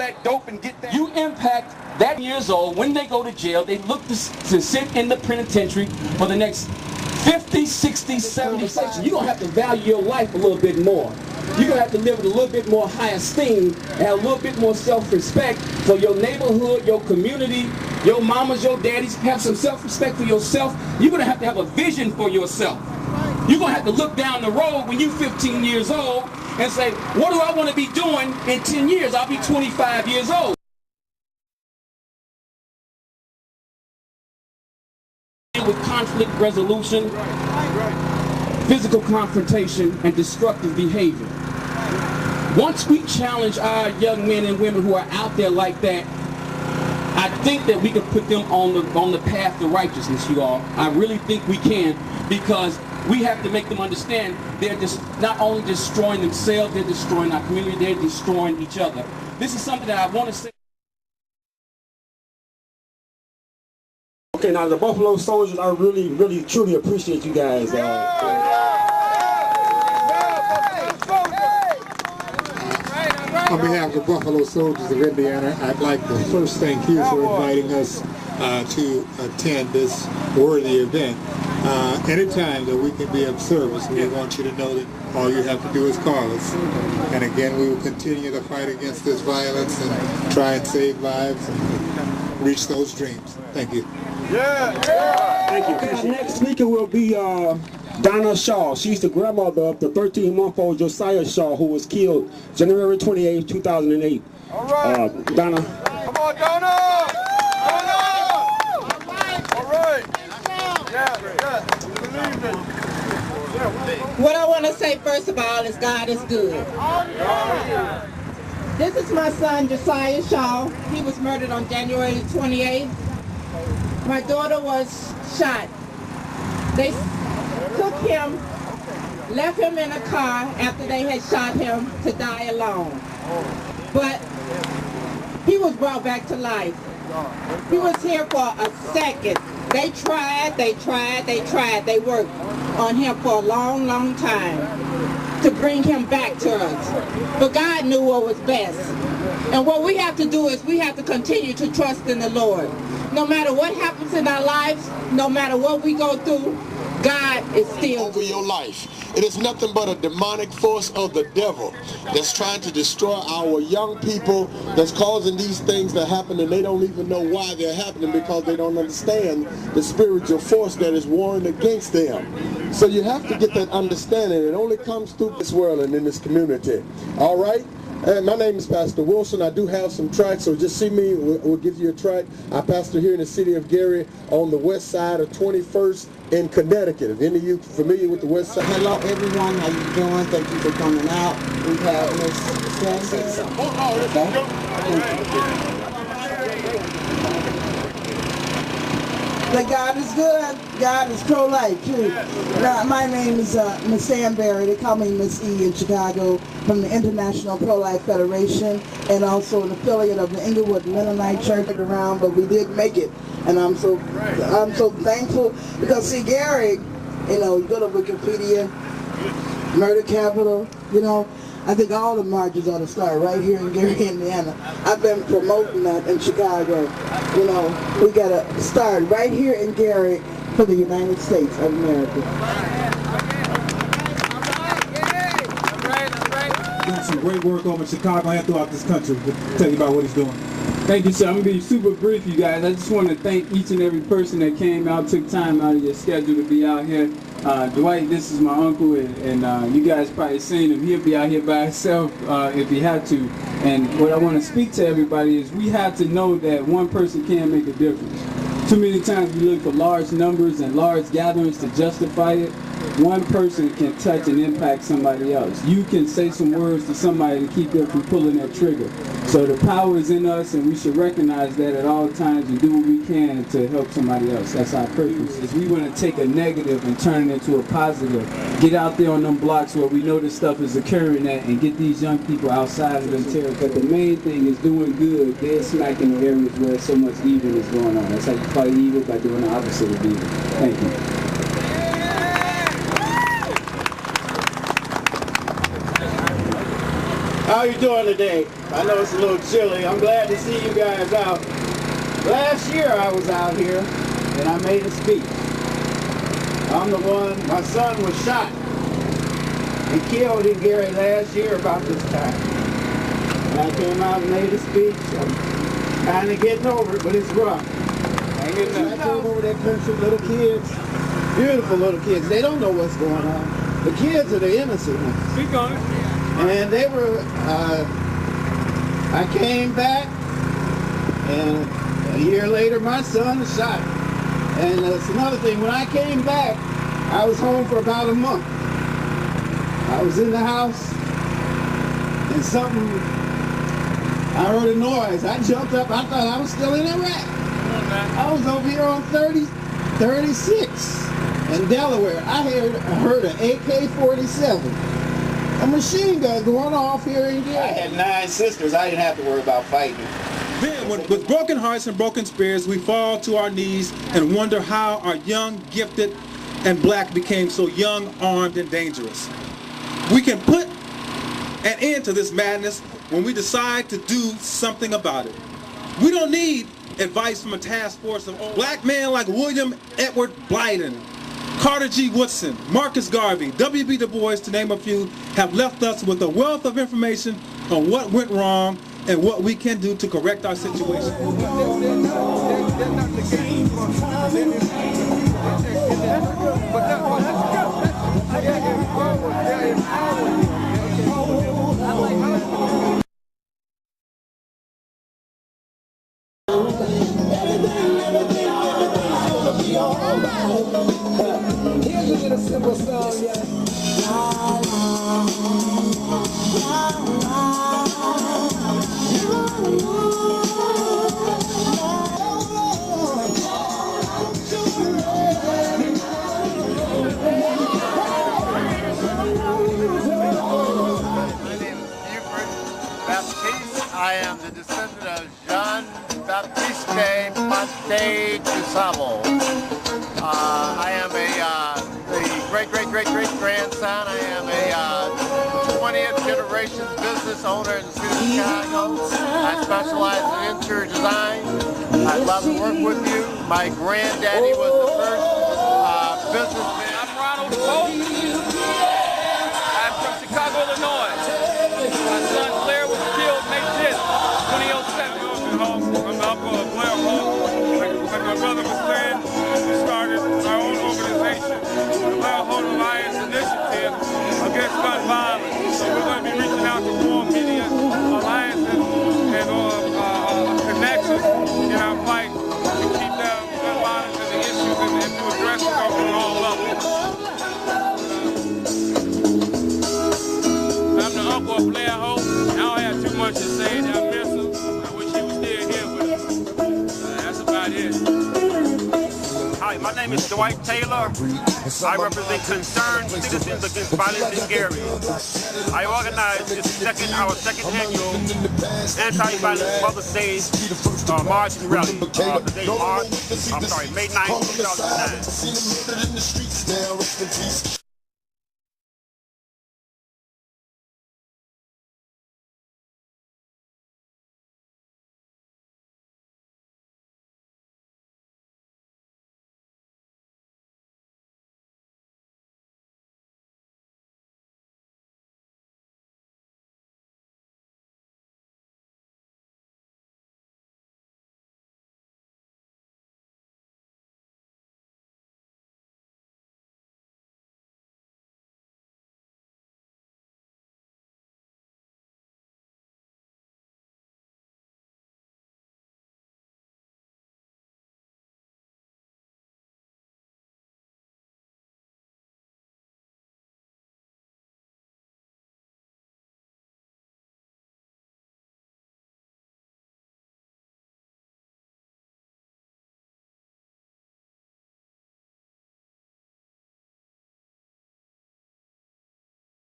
that dope and get that. You impact that years old. When they go to jail, they look to sit in the penitentiary for the next 50, 60, 70 years. You're going to have to value your life a little bit more. You're going to have to live with a little bit more high esteem and a little bit more self-respect for your neighborhood, your community, your mamas, your daddies. Have some self-respect for yourself. You're going to have a vision for yourself. You're going to have to look down the road when you're 15 years old and say, what do I want to be doing in 10 years? I'll be 25 years old. With conflict resolution, physical confrontation, and destructive behavior. Once we challenge our young men and women who are out there like that, I think that we can put them on the path to righteousness, you all. I really think we can, because we have to make them understand they're just not only destroying themselves, they're destroying our community, they're destroying each other. This is something that I want to say. Okay, now the Buffalo Soldiers, I really, really, truly appreciate you guys. On behalf of the Buffalo Soldiers of Indiana, I'd like to first thank you for inviting us to attend this worthy event. Anytime that we can be of service, we want you to know that all you have to do is call us. And again, we will continue to fight against this violence and try and save lives and reach those dreams. Thank you. Thank you. Our next speaker will be Donna Shaw. She's the grandmother of the 13-month-old Josiah Shaw, who was killed January 28, 2008. All right. Donna. Come on, Donna! All right. Yeah. What I want to say first of all is God is good. This is my son Josiah Shaw. He was murdered on January 28th. My daughter was shot. They took him, left him in a car after they had shot him to die alone. But he was brought back to life. He was here for a second. They tried. They worked on him for a long, long time to bring him back to us. But God knew what was best. And what we have to do is we have to continue to trust in the Lord. No matter what happens in our lives, no matter what we go through, God is still over your life. It is nothing but a demonic force of the devil that's trying to destroy our young people, that's causing these things to happen, and they don't even know why they're happening because they don't understand the spiritual force that is warring against them. So you have to get that understanding. It only comes through this world and in this community. All right? And my name is Pastor Wilson. I do have some tracts, so just see me. We'll give you a tract. I pastor here in the city of Gary on the west side of 21st in Connecticut. If any of you familiar with the west side? Hello everyone, how you doing? Thank you for coming out. We have Miss Standberry. Okay. But God is good. God is pro-life too. Now, my name is Miss Standberry. They call me Miss E in Chicago, from the International Pro-Life Federation, and also an affiliate of the Inglewood Mennonite Church around. But we did make it, and I'm so thankful because see, Gary, you know, you go to Wikipedia, murder capital, you know. I think all the marches ought to start right here in Gary, Indiana. I've been promoting that in Chicago. You know, we got to start right here in Gary for the United States of America. Doing some great work over in Chicago and throughout this country. We'll tell you about what he's doing. Thank you, sir. I'm going to be super brief, you guys. I just want to thank each and every person that came out, took time out of your schedule to be out here. Dwight, this is my uncle, and you guys probably seen him. He'll be out here by himself if he had to. And what I want to speak to everybody is we have to know that one person can make a difference. Too many times we look for large numbers and large gatherings to justify it. One person can touch and impact somebody else. You can say some words to somebody to keep them from pulling that trigger. So the power is in us, and we should recognize that at all times and do what we can to help somebody else. That's our purpose. Is we want to take a negative and turn it into a positive. Get out there on them blocks where we know this stuff is occurring at, and get these young people outside of them terror. But the main thing is doing good. Dead smack in the areas where so much evil is going on. That's how you fight evil, by doing the opposite of evil. Thank you. How you doing today? I know it's a little chilly. I'm glad to see you guys out. Last year I was out here and I made a speech. I'm the one, my son was shot and killed in Gary last year about this time. And I came out and made a speech. I'm kind of getting over it, but it's rough. I drove over that country, little kids, beautiful little kids. They don't know what's going on. The kids are the innocent ones. Speak on it. And they were, I came back, and a year later my son was shot. And that's another thing, when I came back, I was home for about a month. I was in the house, and I heard a noise. I jumped up, I thought I was still in Iraq. I was over here on 36 in Delaware. I heard an AK-47. A machine gun going off here in Gary. I had 9 sisters. I didn't have to worry about fighting. Then, with broken hearts and broken spirits, we fall to our knees and wonder how our young, gifted, and black became so young, armed, and dangerous. We can put an end to this madness when we decide to do something about it. We don't need advice from a task force of black men like William Edward Blyden, Carter G. Woodson, Marcus Garvey, W.B. Du Bois, to name a few, have left us with a wealth of information on what went wrong and what we can do to correct our situation. Here's a little simple song, yeah. I am the descendant of Jean-Baptiste Paté de Sable. I am the great-great-great-great-grandson. I am a 20th generation business owner in the city of Chicago. I specialize in interior design. I'd love to work with you. My granddaddy was the first businessman. I'm Ronald Pope. I'm from Chicago, Illinois. My son Blair was killed May 10th, 2007. I'm the uncle of Blair Hope. Like my brother was saying, we started our own organization, the Blair Hope Alliance Initiative against gun violence. So we're going to be reaching out to more media alliances and connections in our fight to keep down gun violence and the issues and to address it on all levels. I'm the uncle of Blair Hope. I don't have too much to say. I miss him. I wish he was still here with us. That's about it. Hi, my name is Dwight Taylor. I represent Concerned Citizens Against Violence in Gary. I organized our second annual Anti-Violence Mother's Day March and Rally. May 9, 2009.